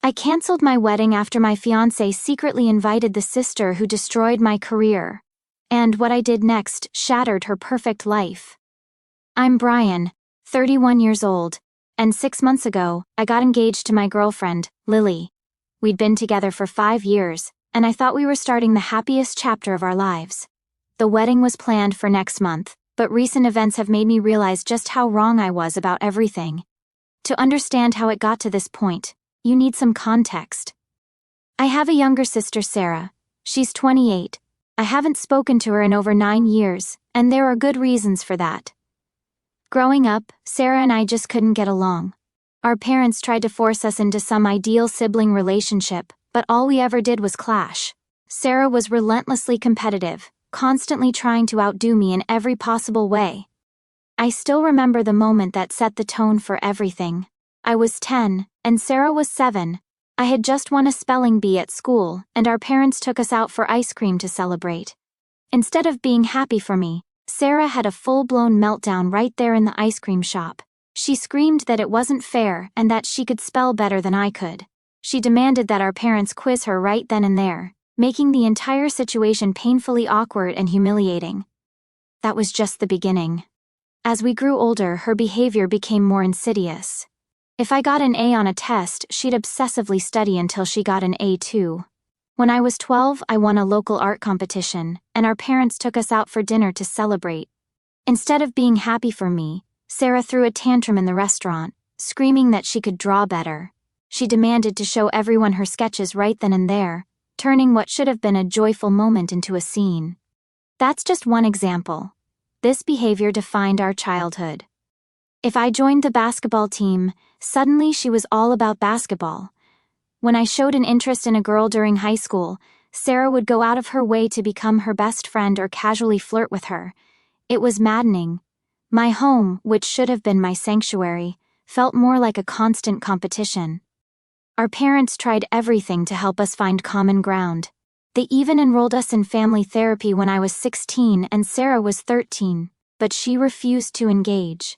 I canceled my wedding after my fiancé secretly invited the sister who destroyed my career. And what I did next shattered her perfect life. I'm Brian, 31 years old, and 6 months ago, I got engaged to my girlfriend, Lily. We'd been together for 5 years, and I thought we were starting the happiest chapter of our lives. The wedding was planned for next month, but recent events have made me realize just how wrong I was about everything. To understand how it got to this point, you need some context. I have a younger sister, Sarah. She's 28. I haven't spoken to her in over 9 years, and there are good reasons for that. Growing up, Sarah and I just couldn't get along. Our parents tried to force us into some ideal sibling relationship, but all we ever did was clash. Sarah was relentlessly competitive, constantly trying to outdo me in every possible way. I still remember the moment that set the tone for everything. I was 10, and Sarah was 7. I had just won a spelling bee at school, and our parents took us out for ice cream to celebrate. Instead of being happy for me, Sarah had a full-blown meltdown right there in the ice cream shop. She screamed that it wasn't fair and that she could spell better than I could. She demanded that our parents quiz her right then and there, making the entire situation painfully awkward and humiliating. That was just the beginning. As we grew older, her behavior became more insidious. If I got an A on a test, she'd obsessively study until she got an A too. When I was 12, I won a local art competition, and our parents took us out for dinner to celebrate. Instead of being happy for me, Sarah threw a tantrum in the restaurant, screaming that she could draw better. She demanded to show everyone her sketches right then and there, turning what should have been a joyful moment into a scene. That's just one example. This behavior defined our childhood. If I joined the basketball team, suddenly she was all about basketball. When I showed an interest in a girl during high school, Sarah would go out of her way to become her best friend or casually flirt with her. It was maddening. My home, which should have been my sanctuary, felt more like a constant competition. Our parents tried everything to help us find common ground. They even enrolled us in family therapy when I was 16 and Sarah was 13, but she refused to engage.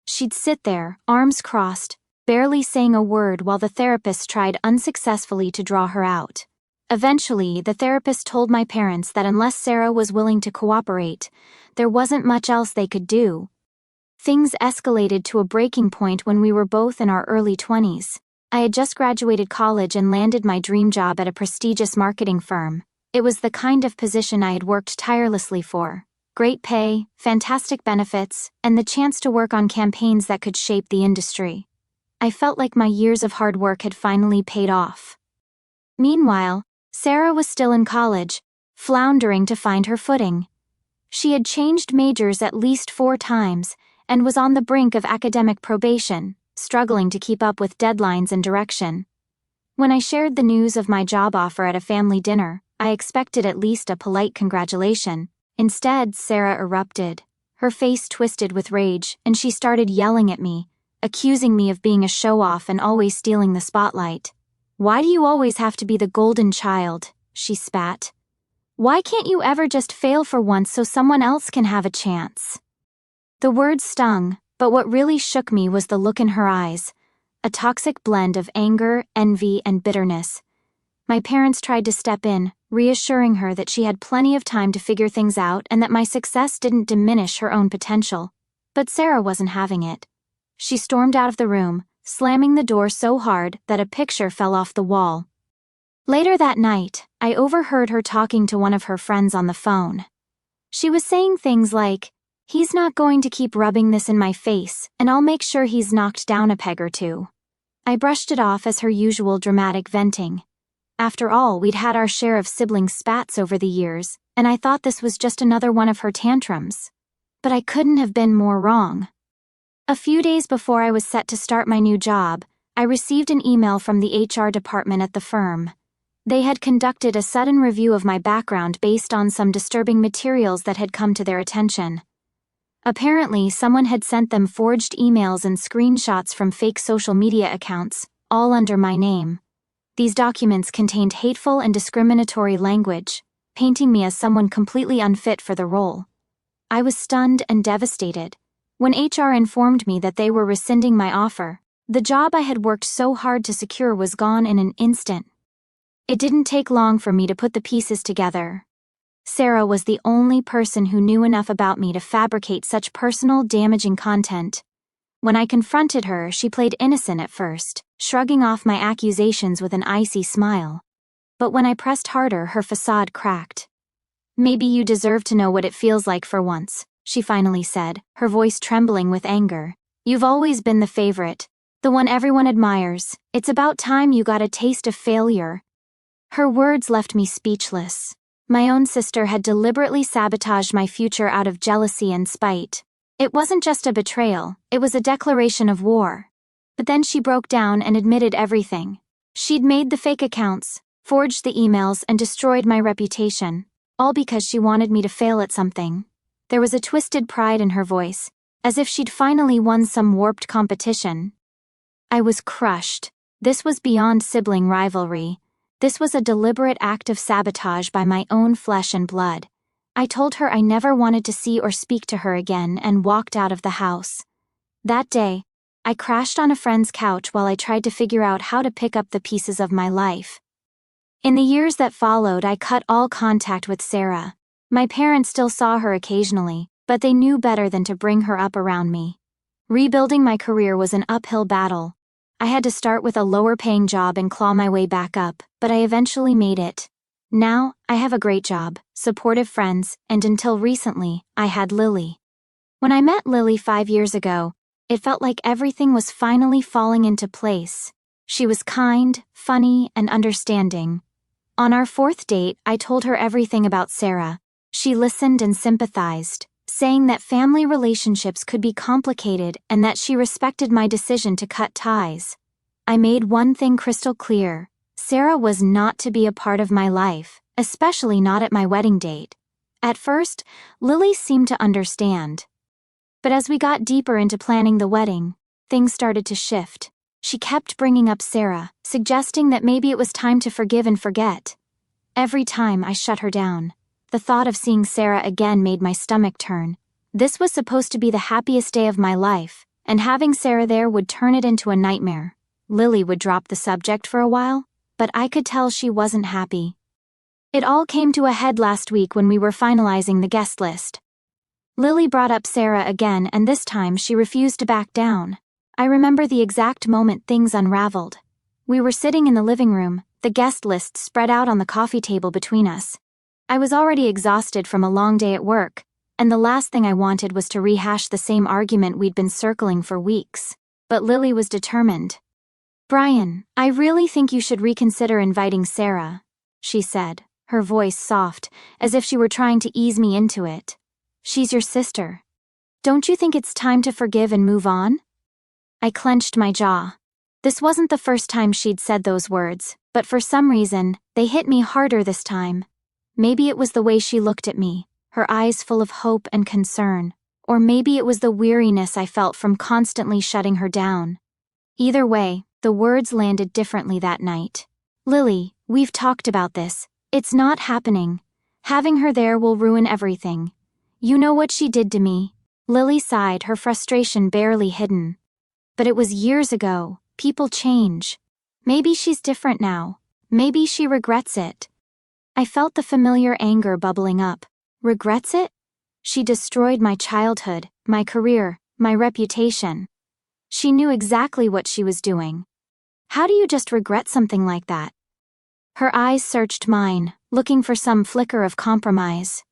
She'd sit there, arms crossed, barely saying a word while the therapist tried unsuccessfully to draw her out. Eventually, the therapist told my parents that unless Sarah was willing to cooperate, there wasn't much else they could do. Things escalated to a breaking point when we were both in our early 20s. I had just graduated college and landed my dream job at a prestigious marketing firm. It was the kind of position I had worked tirelessly for. Great pay, fantastic benefits, and the chance to work on campaigns that could shape the industry. I felt like my years of hard work had finally paid off. Meanwhile, Sarah was still in college, floundering to find her footing. She had changed majors at least 4 times and was on the brink of academic probation, struggling to keep up with deadlines and direction. When I shared the news of my job offer at a family dinner, I expected at least a polite congratulation. Instead, Sarah erupted. Her face twisted with rage, and she started yelling at me, accusing me of being a show-off and always stealing the spotlight. "Why do you always have to be the golden child?" she spat. "Why can't you ever just fail for once so someone else can have a chance?" The words stung, but what really shook me was the look in her eyes, a toxic blend of anger, envy, and bitterness. My parents tried to step in, reassuring her that she had plenty of time to figure things out and that my success didn't diminish her own potential. But Sarah wasn't having it. She stormed out of the room, slamming the door so hard that a picture fell off the wall. Later that night, I overheard her talking to one of her friends on the phone. She was saying things like, "He's not going to keep rubbing this in my face, and I'll make sure he's knocked down a peg or two." I brushed it off as her usual dramatic venting. After all, we'd had our share of sibling spats over the years, and I thought this was just another one of her tantrums. But I couldn't have been more wrong. A few days before I was set to start my new job, I received an email from the HR department at the firm. They had conducted a sudden review of my background based on some disturbing materials that had come to their attention. Apparently, someone had sent them forged emails and screenshots from fake social media accounts, all under my name. These documents contained hateful and discriminatory language, painting me as someone completely unfit for the role. I was stunned and devastated. When HR informed me that they were rescinding my offer, The job I had worked so hard to secure was gone in an instant. It didn't take long for me to put the pieces together. Sarah was the only person who knew enough about me to fabricate such personal, damaging content. When I confronted her, she played innocent at first, shrugging off my accusations with an icy smile. But when I pressed harder, her facade cracked. "Maybe you deserve to know what it feels like for once," she finally said, her voice trembling with anger. "You've always been the favorite, the one everyone admires. It's about time you got a taste of failure." Her words left me speechless. My own sister had deliberately sabotaged my future out of jealousy and spite. It wasn't just a betrayal, it was a declaration of war. But then she broke down and admitted everything. She'd made the fake accounts, forged the emails, and destroyed my reputation, all because she wanted me to fail at something. There was a twisted pride in her voice, as if she'd finally won some warped competition. I was crushed. This was beyond sibling rivalry. This was a deliberate act of sabotage by my own flesh and blood. I told her I never wanted to see or speak to her again and walked out of the house. That day, I crashed on a friend's couch while I tried to figure out how to pick up the pieces of my life. In the years that followed, I cut all contact with Sarah. My parents still saw her occasionally, but they knew better than to bring her up around me. Rebuilding my career was an uphill battle. I had to start with a lower-paying job and claw my way back up, but I eventually made it. Now, I have a great job, supportive friends, and until recently, I had Lily. When I met Lily 5 years ago, it felt like everything was finally falling into place. She was kind, funny, and understanding. On our 4th date, I told her everything about Sarah. She listened and sympathized, saying that family relationships could be complicated and that she respected my decision to cut ties. I made one thing crystal clear: Sarah was not to be a part of my life, especially not at my wedding date. At first, Lily seemed to understand. But as we got deeper into planning the wedding, things started to shift. She kept bringing up Sarah, suggesting that maybe it was time to forgive and forget. Every time I shut her down. The thought of seeing Sarah again made my stomach turn. This was supposed to be the happiest day of my life, and having Sarah there would turn it into a nightmare. Lily would drop the subject for a while, but I could tell she wasn't happy. It all came to a head last week when we were finalizing the guest list. Lily brought up Sarah again, and this time she refused to back down. I remember the exact moment things unraveled. We were sitting in the living room, the guest list spread out on the coffee table between us. I was already exhausted from a long day at work, and the last thing I wanted was to rehash the same argument we'd been circling for weeks. But Lily was determined. "Brian, I really think you should reconsider inviting Sarah," she said, her voice soft, as if she were trying to ease me into it. "She's your sister. Don't you think it's time to forgive and move on?" I clenched my jaw. This wasn't the first time she'd said those words, but for some reason, they hit me harder this time. Maybe it was the way she looked at me, her eyes full of hope and concern, or maybe it was the weariness I felt from constantly shutting her down. Either way, the words landed differently that night. "Lily, we've talked about this. It's not happening. Having her there will ruin everything. You know what she did to me." Lily sighed, her frustration barely hidden. "But it was years ago. People change. Maybe she's different now. Maybe she regrets it." I felt the familiar anger bubbling up. Regrets it? She destroyed my childhood, my career, my reputation. She knew exactly what she was doing. How do you just regret something like that? Her eyes searched mine, looking for some flicker of compromise.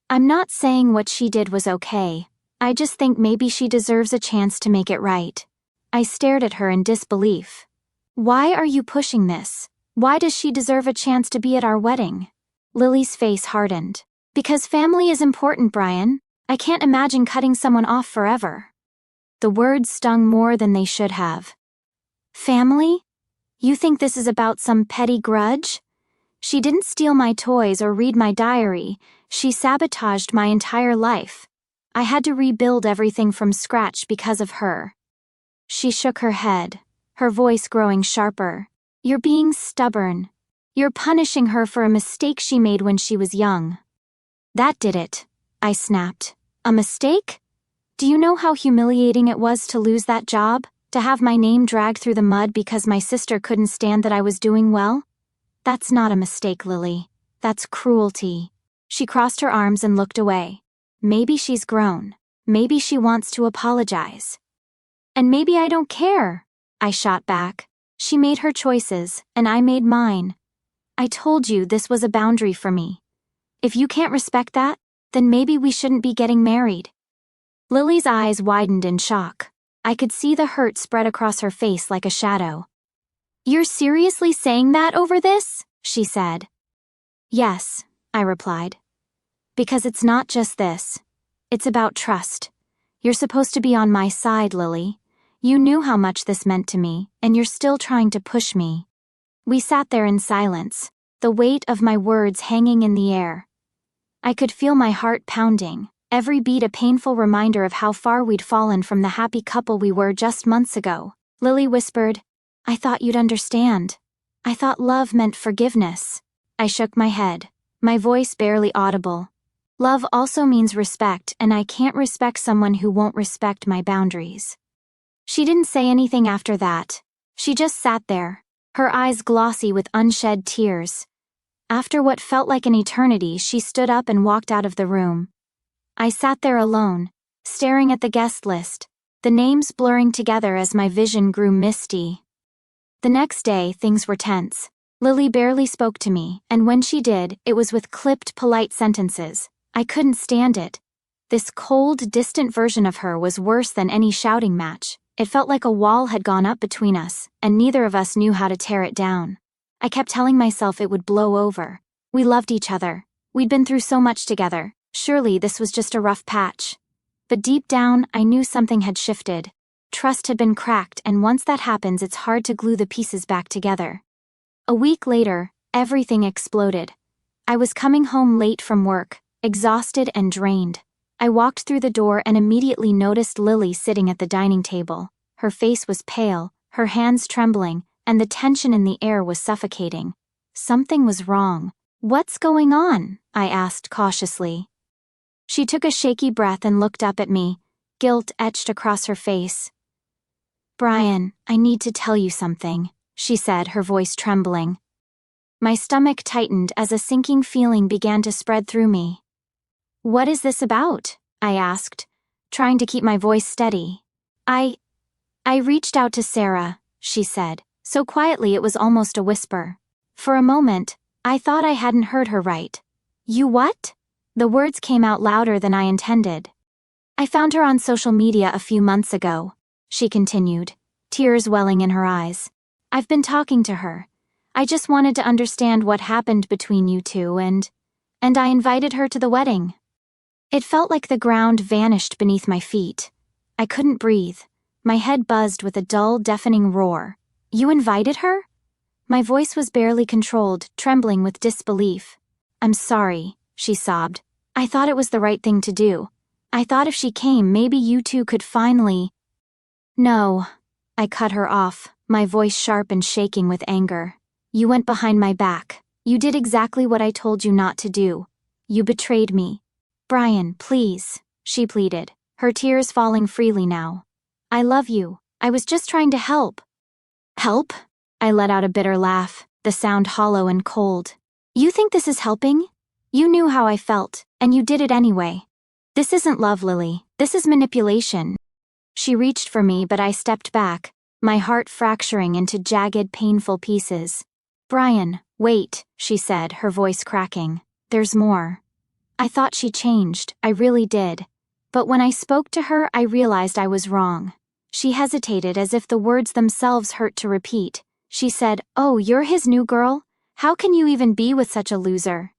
"I'm not saying what she did was okay. I just think maybe she deserves a chance to make it right." I stared at her in disbelief. "Why are you pushing this? Why does she deserve a chance to be at our wedding?" Lily's face hardened. "Because family is important, Brian. I can't imagine cutting someone off forever." The words stung more than they should have. "Family? You think this is about some petty grudge? She didn't steal my toys or read my diary. She sabotaged my entire life. I had to rebuild everything from scratch because of her." She shook her head, her voice growing sharper. "You're being stubborn. You're punishing her for a mistake she made when she was young." "That did it," I snapped. "A mistake? Do you know how humiliating it was to lose that job? To have my name dragged through the mud because my sister couldn't stand that I was doing well? That's not a mistake, Lily. That's cruelty. She crossed her arms and looked away. Maybe she's grown. Maybe she wants to apologize. And maybe I don't care, I shot back. She made her choices, and I made mine. I told you this was a boundary for me. If you can't respect that, then maybe we shouldn't be getting married. Lily's eyes widened in shock. I could see the hurt spread across her face like a shadow. You're seriously saying that over this? She said. Yes, I replied. Because it's not just this. It's about trust. You're supposed to be on my side, Lily. You knew how much this meant to me, and you're still trying to push me. We sat there in silence, the weight of my words hanging in the air. I could feel my heart pounding, every beat a painful reminder of how far we'd fallen from the happy couple we were just months ago. Lily whispered, I thought you'd understand. I thought love meant forgiveness. I shook my head, my voice barely audible. Love also means respect, and I can't respect someone who won't respect my boundaries. She didn't say anything after that. She just sat there, her eyes glossy with unshed tears. After what felt like an eternity, she stood up and walked out of the room. I sat there alone, staring at the guest list, the names blurring together as my vision grew misty. The next day, things were tense. Lily barely spoke to me, and when she did, it was with clipped, polite sentences. I couldn't stand it. This cold, distant version of her was worse than any shouting match. It felt like a wall had gone up between us, and neither of us knew how to tear it down. I kept telling myself it would blow over. We loved each other. We'd been through so much together. Surely this was just a rough patch. But deep down, I knew something had shifted. Trust had been cracked, and once that happens, it's hard to glue the pieces back together. A week later, everything exploded. I was coming home late from work, exhausted and drained. I walked through the door and immediately noticed Lily sitting at the dining table. Her face was pale, her hands trembling, and the tension in the air was suffocating. Something was wrong. What's going on? I asked cautiously. She took a shaky breath and looked up at me, guilt etched across her face. Brian, I need to tell you something, she said, her voice trembling. My stomach tightened as a sinking feeling began to spread through me. What is this about? I asked, trying to keep my voice steady. I reached out to Sarah, she said, so quietly it was almost a whisper. For a moment, I thought I hadn't heard her right. You what? The words came out louder than I intended. I found her on social media a few months ago, she continued, tears welling in her eyes. I've been talking to her. I just wanted to understand what happened between you two and I invited her to the wedding. It felt like the ground vanished beneath my feet. I couldn't breathe. My head buzzed with a dull, deafening roar. You invited her? My voice was barely controlled, trembling with disbelief. I'm sorry, she sobbed. I thought it was the right thing to do. I thought if she came, maybe you two could finally... No, I cut her off, my voice sharp and shaking with anger. You went behind my back. You did exactly what I told you not to do. You betrayed me. Brian, please, she pleaded, her tears falling freely now. I love you. I was just trying to help. Help? I let out a bitter laugh, the sound hollow and cold. You think this is helping? You knew how I felt, and you did it anyway. This isn't love, Lily. This is manipulation. She reached for me, but I stepped back, my heart fracturing into jagged, painful pieces. Brian, wait, she said, her voice cracking. There's more. I thought she changed, I really did. But when I spoke to her, I realized I was wrong. She hesitated as if the words themselves hurt to repeat. She said, "Oh, you're his new girl? How can you even be with such a loser?"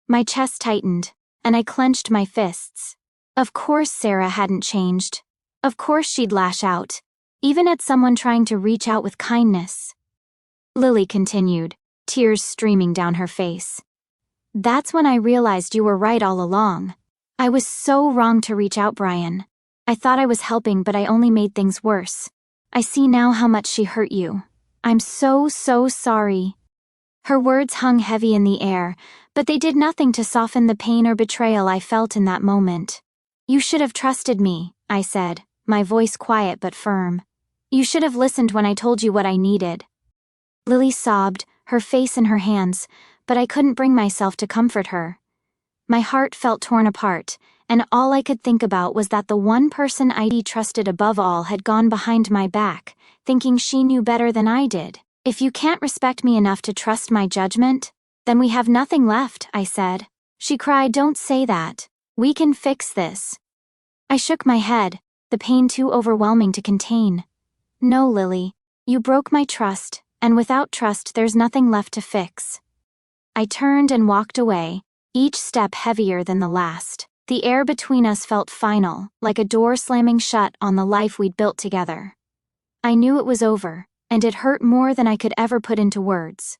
My chest tightened, and I clenched my fists. Of course Sarah hadn't changed. Of course she'd lash out, even at someone trying to reach out with kindness. Lily continued, tears streaming down her face. That's when I realized you were right all along. I was so wrong to reach out, Brian. I thought I was helping, but I only made things worse. I see now how much she hurt you. I'm so sorry. Her words hung heavy in the air, but they did nothing to soften the pain or betrayal I felt in that moment. You should have trusted me, I said, my voice quiet but firm. You should have listened when I told you what I needed." Lily sobbed, her face in her hands, but I couldn't bring myself to comfort her. My heart felt torn apart, and all I could think about was that the one person I'd trusted above all had gone behind my back, thinking she knew better than I did. "If you can't respect me enough to trust my judgment, then we have nothing left," I said. She cried, "Don't say that. We can fix this." I shook my head, the pain too overwhelming to contain. "No, Lily. You broke my trust, and without trust there's nothing left to fix." I turned and walked away, each step heavier than the last. The air between us felt final, like a door slamming shut on the life we'd built together. I knew it was over, and it hurt more than I could ever put into words.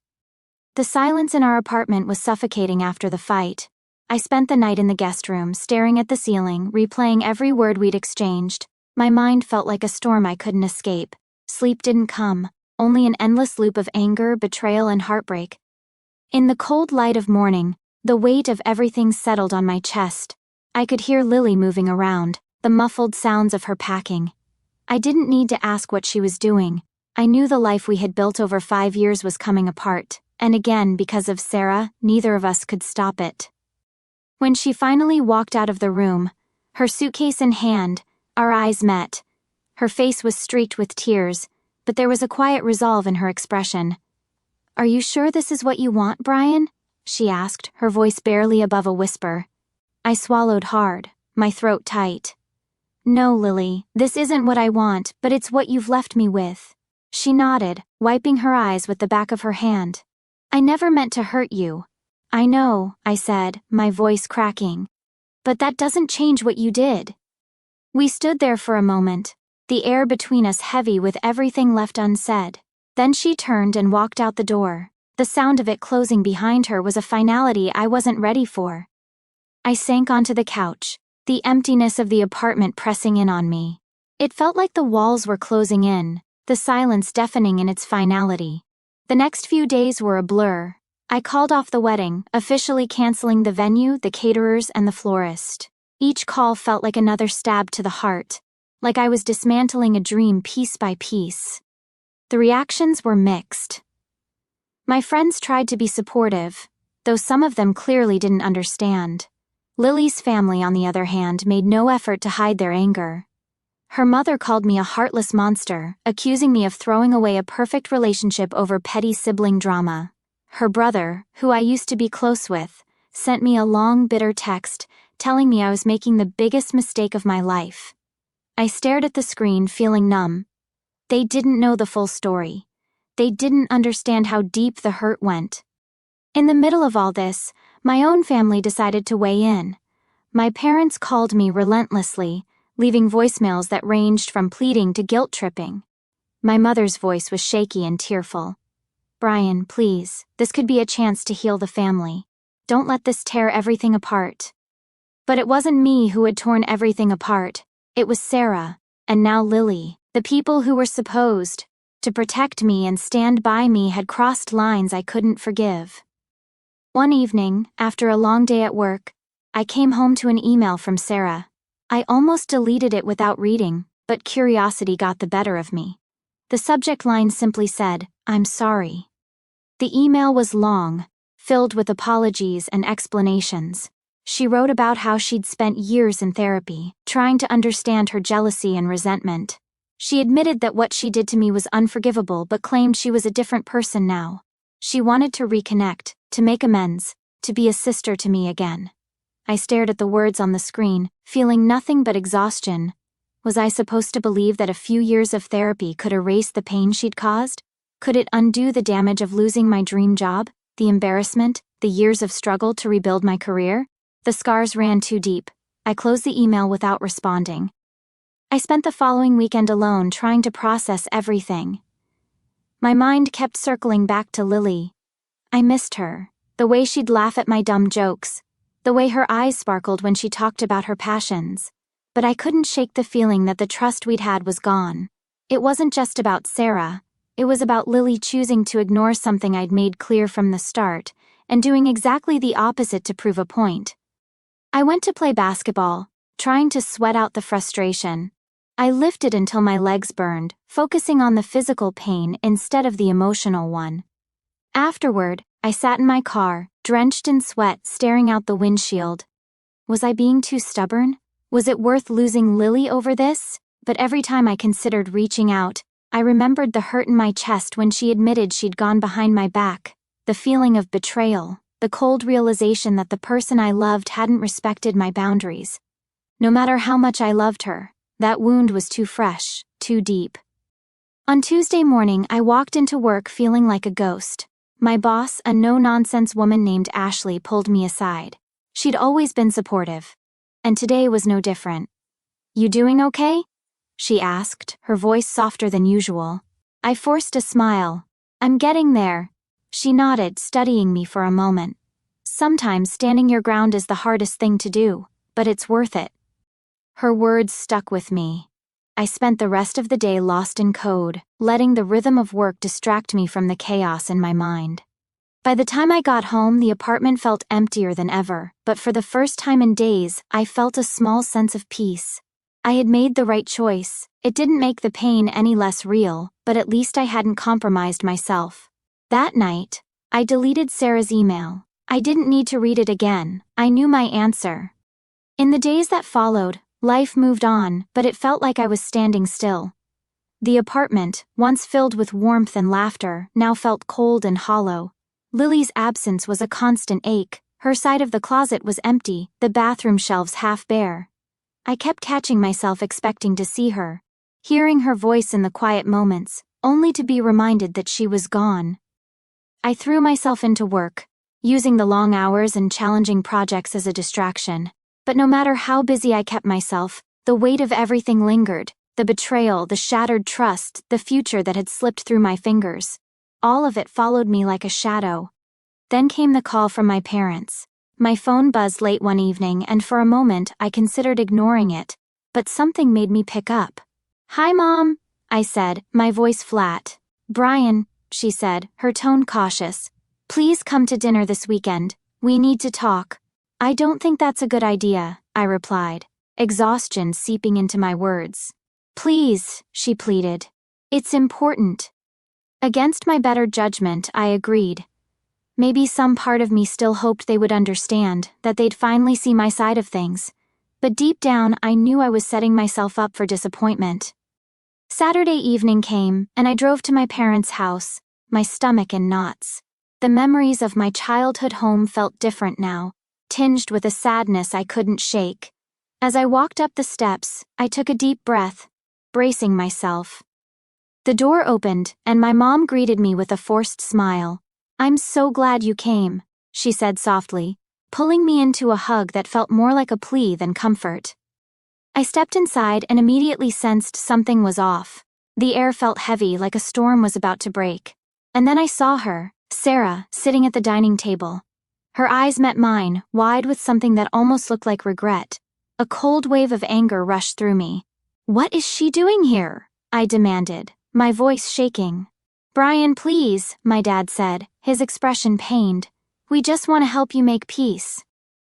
The silence in our apartment was suffocating after the fight. I spent the night in the guest room, staring at the ceiling, replaying every word we'd exchanged. My mind felt like a storm I couldn't escape. Sleep didn't come, only an endless loop of anger, betrayal, and heartbreak. In the cold light of morning, the weight of everything settled on my chest. I could hear Lily moving around, the muffled sounds of her packing. I didn't need to ask what she was doing. I knew the life we had built over 5 years was coming apart, and again, because of Sarah, neither of us could stop it. When she finally walked out of the room, her suitcase in hand, our eyes met. Her face was streaked with tears, but there was a quiet resolve in her expression. "Are you sure this is what you want, Brian?" she asked, her voice barely above a whisper. I swallowed hard, my throat tight. "No, Lily, this isn't what I want, but it's what you've left me with." She nodded, wiping her eyes with the back of her hand. "I never meant to hurt you." "I know," I said, my voice cracking. "But that doesn't change what you did." We stood there for a moment, the air between us heavy with everything left unsaid. Then she turned and walked out the door. The sound of it closing behind her was a finality I wasn't ready for. I sank onto the couch, the emptiness of the apartment pressing in on me. It felt like the walls were closing in, the silence deafening in its finality. The next few days were a blur. I called off the wedding, officially canceling the venue, the caterers, and the florist. Each call felt like another stab to the heart, like I was dismantling a dream piece by piece. The reactions were mixed. My friends tried to be supportive, though some of them clearly didn't understand. Lily's family, on the other hand, made no effort to hide their anger. Her mother called me a heartless monster, accusing me of throwing away a perfect relationship over petty sibling drama. Her brother, who I used to be close with, sent me a long, bitter text, telling me I was making the biggest mistake of my life. I stared at the screen, feeling numb. They didn't know the full story. They didn't understand how deep the hurt went. In the middle of all this, my own family decided to weigh in. My parents called me relentlessly, leaving voicemails that ranged from pleading to guilt-tripping. My mother's voice was shaky and tearful. "Brian, please, this could be a chance to heal the family. Don't let this tear everything apart." But it wasn't me who had torn everything apart. It was Sarah, and now Lily. The people who were supposed to protect me and stand by me had crossed lines I couldn't forgive. One evening, after a long day at work, I came home to an email from Sarah. I almost deleted it without reading, but curiosity got the better of me. The subject line simply said, "I'm sorry." The email was long, filled with apologies and explanations. She wrote about how she'd spent years in therapy, trying to understand her jealousy and resentment. She admitted that what she did to me was unforgivable, but claimed she was a different person now. She wanted to reconnect, to make amends, to be a sister to me again. I stared at the words on the screen, feeling nothing but exhaustion. Was I supposed to believe that a few years of therapy could erase the pain she'd caused? Could it undo the damage of losing my dream job, the embarrassment, the years of struggle to rebuild my career? The scars ran too deep. I closed the email without responding. I spent the following weekend alone, trying to process everything. My mind kept circling back to Lily. I missed her, the way she'd laugh at my dumb jokes, the way her eyes sparkled when she talked about her passions. But I couldn't shake the feeling that the trust we'd had was gone. It wasn't just about Sarah. It was about Lily choosing to ignore something I'd made clear from the start, and doing exactly the opposite to prove a point. I went to play basketball, trying to sweat out the frustration. I lifted until my legs burned, focusing on the physical pain instead of the emotional one. Afterward, I sat in my car, drenched in sweat, staring out the windshield. Was I being too stubborn? Was it worth losing Lily over this? But every time I considered reaching out, I remembered the hurt in my chest when she admitted she'd gone behind my back, the feeling of betrayal, the cold realization that the person I loved hadn't respected my boundaries. No matter how much I loved her, that wound was too fresh, too deep. On Tuesday morning, I walked into work feeling like a ghost. My boss, a no-nonsense woman named Ashley, pulled me aside. She'd always been supportive. And today was no different. "You doing okay?" she asked, her voice softer than usual. I forced a smile. "I'm getting there." She nodded, studying me for a moment. "Sometimes standing your ground is the hardest thing to do, but it's worth it." Her words stuck with me. I spent the rest of the day lost in code, letting the rhythm of work distract me from the chaos in my mind. By the time I got home, the apartment felt emptier than ever, but for the first time in days, I felt a small sense of peace. I had made the right choice. It didn't make the pain any less real, but at least I hadn't compromised myself. That night, I deleted Sarah's email. I didn't need to read it again. I knew my answer. In the days that followed, life moved on, but it felt like I was standing still. The apartment, once filled with warmth and laughter, now felt cold and hollow. Lily's absence was a constant ache. Her side of the closet was empty, the bathroom shelves half bare. I kept catching myself expecting to see her, hearing her voice in the quiet moments, only to be reminded that she was gone. I threw myself into work, using the long hours and challenging projects as a distraction. But no matter how busy I kept myself, the weight of everything lingered, the betrayal, the shattered trust, the future that had slipped through my fingers. All of it followed me like a shadow. Then came the call from my parents. My phone buzzed late one evening, and for a moment I considered ignoring it, but something made me pick up. "Hi, Mom," I said, my voice flat. "Brian," she said, her tone cautious. "Please come to dinner this weekend. We need to talk." "I don't think that's a good idea," I replied, exhaustion seeping into my words. "Please," she pleaded. "It's important." Against my better judgment, I agreed. Maybe some part of me still hoped they would understand, that they'd finally see my side of things. But deep down, I knew I was setting myself up for disappointment. Saturday evening came, and I drove to my parents' house, my stomach in knots. The memories of my childhood home felt different now, tinged with a sadness I couldn't shake. As I walked up the steps, I took a deep breath, bracing myself. The door opened, and my mom greeted me with a forced smile. "I'm so glad you came," she said softly, pulling me into a hug that felt more like a plea than comfort. I stepped inside and immediately sensed something was off. The air felt heavy, like a storm was about to break. And then I saw her, Sarah, sitting at the dining table. Her eyes met mine, wide with something that almost looked like regret. A cold wave of anger rushed through me. "What is she doing here?" I demanded, my voice shaking. "Brian, please," my dad said, his expression pained. "We just want to help you make peace."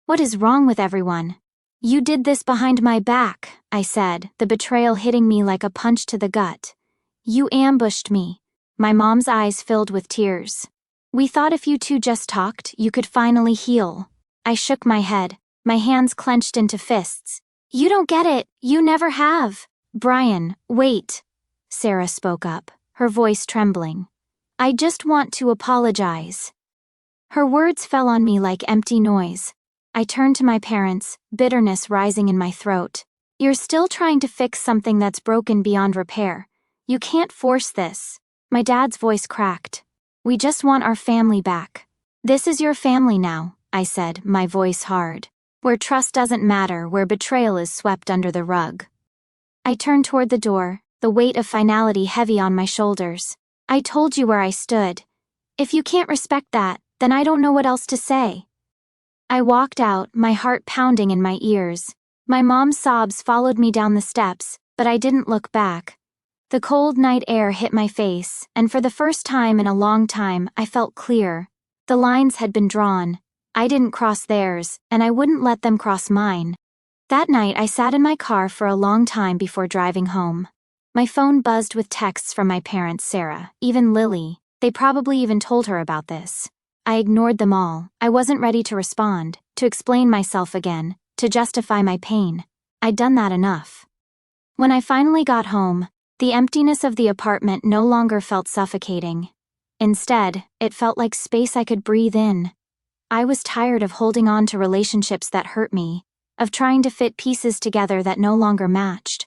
"What is wrong with everyone?" "You did this behind my back," I said, the betrayal hitting me like a punch to the gut. "You ambushed me." My mom's eyes filled with tears. "We thought if you two just talked, you could finally heal." I shook my head, my hands clenched into fists. "You don't get it, you never have." "Brian, wait," Sarah spoke up, her voice trembling. "I just want to apologize." Her words fell on me like empty noise. I turned to my parents, bitterness rising in my throat. "You're still trying to fix something that's broken beyond repair. You can't force this." My dad's voice cracked. "We just want our family back." "This is your family now," I said, my voice hard. "Where trust doesn't matter, where betrayal is swept under the rug." I turned toward the door, the weight of finality heavy on my shoulders. "I told you where I stood. If you can't respect that, then I don't know what else to say." I walked out, my heart pounding in my ears. My mom's sobs followed me down the steps, but I didn't look back. The cold night air hit my face, and for the first time in a long time, I felt clear. The lines had been drawn. I didn't cross theirs, and I wouldn't let them cross mine. That night I sat in my car for a long time before driving home. My phone buzzed with texts from my parents, Sarah, even Lily. They probably even told her about this. I ignored them all. I wasn't ready to respond, to explain myself again, to justify my pain. I'd done that enough. When I finally got home, the emptiness of the apartment no longer felt suffocating. Instead, it felt like space I could breathe in. I was tired of holding on to relationships that hurt me, of trying to fit pieces together that no longer matched.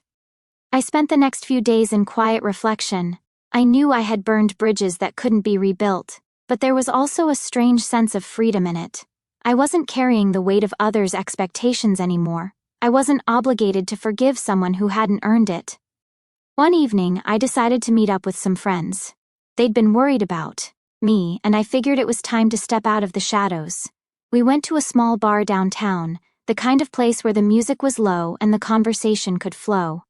I spent the next few days in quiet reflection. I knew I had burned bridges that couldn't be rebuilt, but there was also a strange sense of freedom in it. I wasn't carrying the weight of others' expectations anymore. I wasn't obligated to forgive someone who hadn't earned it. One evening, I decided to meet up with some friends. They'd been worried about me, and I figured it was time to step out of the shadows. We went to a small bar downtown, the kind of place where the music was low and the conversation could flow.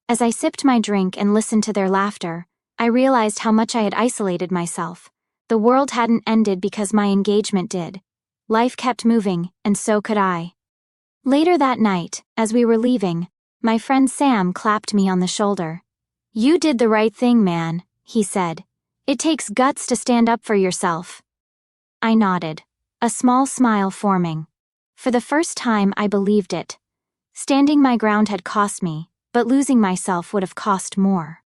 As I sipped my drink and listened to their laughter, I realized how much I had isolated myself. The world hadn't ended because my engagement did. Life kept moving, and so could I. Later that night, as we were leaving, my friend Sam clapped me on the shoulder. "You did the right thing, man," he said. "It takes guts to stand up for yourself." I nodded, a small smile forming. For the first time, I believed it. Standing my ground had cost me, but losing myself would have cost more.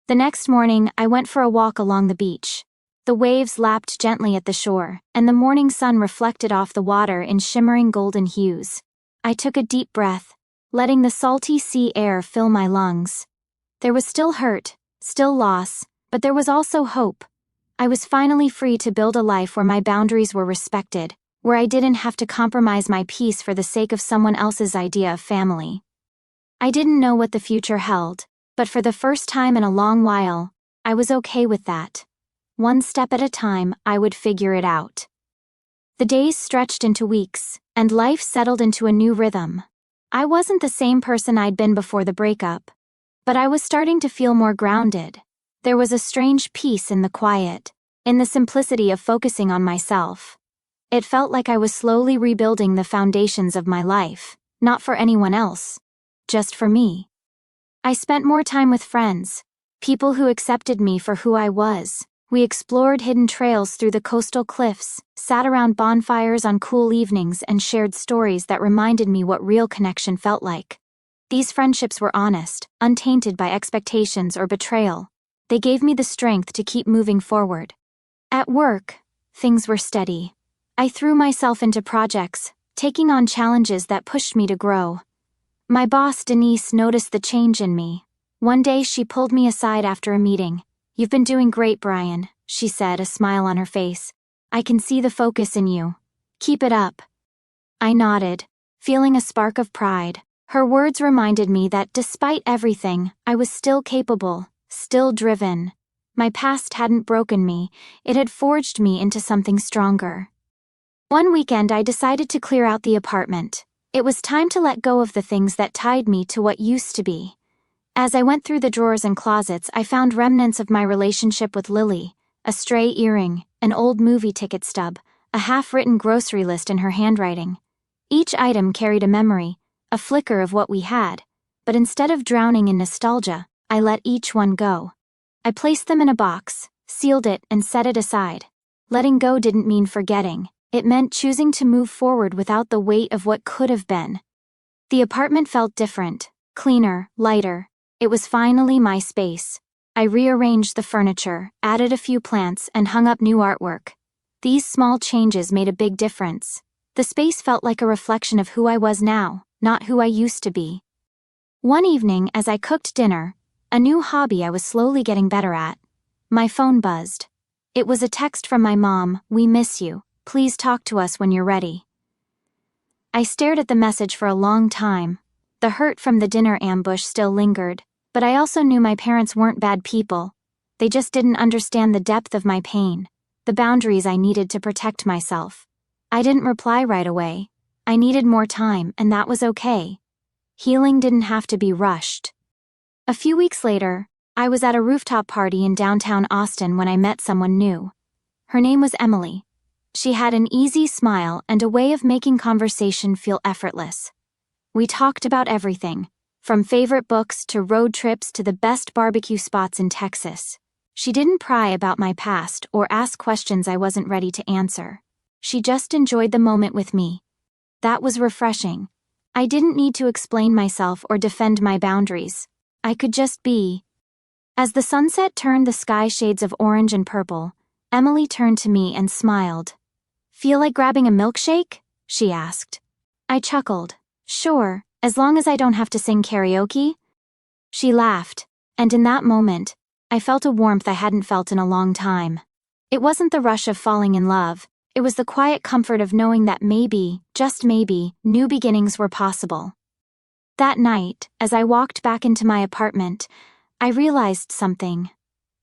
The next morning, I went for a walk along the beach. The waves lapped gently at the shore, and the morning sun reflected off the water in shimmering golden hues. I took a deep breath, letting the salty sea air fill my lungs. There was still hurt, still loss, but there was also hope. I was finally free to build a life where my boundaries were respected, where I didn't have to compromise my peace for the sake of someone else's idea of family. I didn't know what the future held, but for the first time in a long while, I was okay with that. One step at a time, I would figure it out. The days stretched into weeks, and life settled into a new rhythm. I wasn't the same person I'd been before the breakup, but I was starting to feel more grounded. There was a strange peace in the quiet, in the simplicity of focusing on myself. It felt like I was slowly rebuilding the foundations of my life, not for anyone else, just for me. I spent more time with friends, people who accepted me for who I was. We explored hidden trails through the coastal cliffs, sat around bonfires on cool evenings, and shared stories that reminded me what real connection felt like. These friendships were honest, untainted by expectations or betrayal. They gave me the strength to keep moving forward. At work, things were steady. I threw myself into projects, taking on challenges that pushed me to grow. My boss, Denise, noticed the change in me. One day she pulled me aside after a meeting. "You've been doing great, Brian," she said, a smile on her face. "I can see the focus in you. Keep it up." I nodded, feeling a spark of pride. Her words reminded me that despite everything, I was still capable, still driven. My past hadn't broken me, it had forged me into something stronger. One weekend I decided to clear out the apartment. It was time to let go of the things that tied me to what used to be. As I went through the drawers and closets, I found remnants of my relationship with Lily, a stray earring, an old movie ticket stub, a half-written grocery list in her handwriting. Each item carried a memory, a flicker of what we had, but instead of drowning in nostalgia, I let each one go. I placed them in a box, sealed it, and set it aside. Letting go didn't mean forgetting. It meant choosing to move forward without the weight of what could have been. The apartment felt different, cleaner, lighter. It was finally my space. I rearranged the furniture, added a few plants, and hung up new artwork. These small changes made a big difference. The space felt like a reflection of who I was now, not who I used to be. One evening, as I cooked dinner, a new hobby I was slowly getting better at, my phone buzzed. It was a text from my mom. "We miss you. Please talk to us when you're ready." I stared at the message for a long time. The hurt from the dinner ambush still lingered, but I also knew my parents weren't bad people. They just didn't understand the depth of my pain, the boundaries I needed to protect myself. I didn't reply right away. I needed more time, and that was okay. Healing didn't have to be rushed. A few weeks later, I was at a rooftop party in downtown Austin when I met someone new. Her name was Emily. She had an easy smile and a way of making conversation feel effortless. We talked about everything, from favorite books to road trips to the best barbecue spots in Texas. She didn't pry about my past or ask questions I wasn't ready to answer. She just enjoyed the moment with me. That was refreshing. I didn't need to explain myself or defend my boundaries. I could just be. As the sunset turned the sky shades of orange and purple, Emily turned to me and smiled. "Feel like grabbing a milkshake?" she asked. I chuckled. "Sure, as long as I don't have to sing karaoke." She laughed, and in that moment, I felt a warmth I hadn't felt in a long time. It wasn't the rush of falling in love, it was the quiet comfort of knowing that maybe, just maybe, new beginnings were possible. That night, as I walked back into my apartment, I realized something.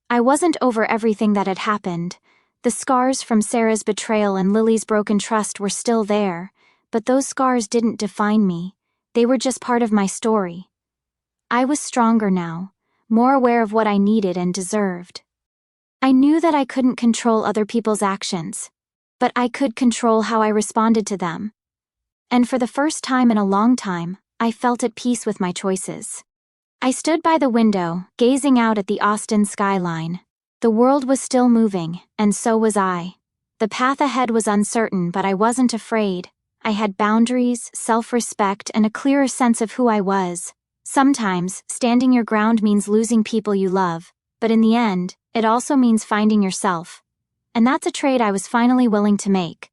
I wasn't over everything that had happened. The scars from Sarah's betrayal and Lily's broken trust were still there, but those scars didn't define me. They were just part of my story. I was stronger now, more aware of what I needed and deserved. I knew that I couldn't control other people's actions, but I could control how I responded to them. And for the first time in a long time, I felt at peace with my choices. I stood by the window, gazing out at the Austin skyline. The world was still moving, and so was I. The path ahead was uncertain, but I wasn't afraid. I had boundaries, self-respect, and a clearer sense of who I was. Sometimes, standing your ground means losing people you love, but in the end, it also means finding yourself. And that's a trade I was finally willing to make.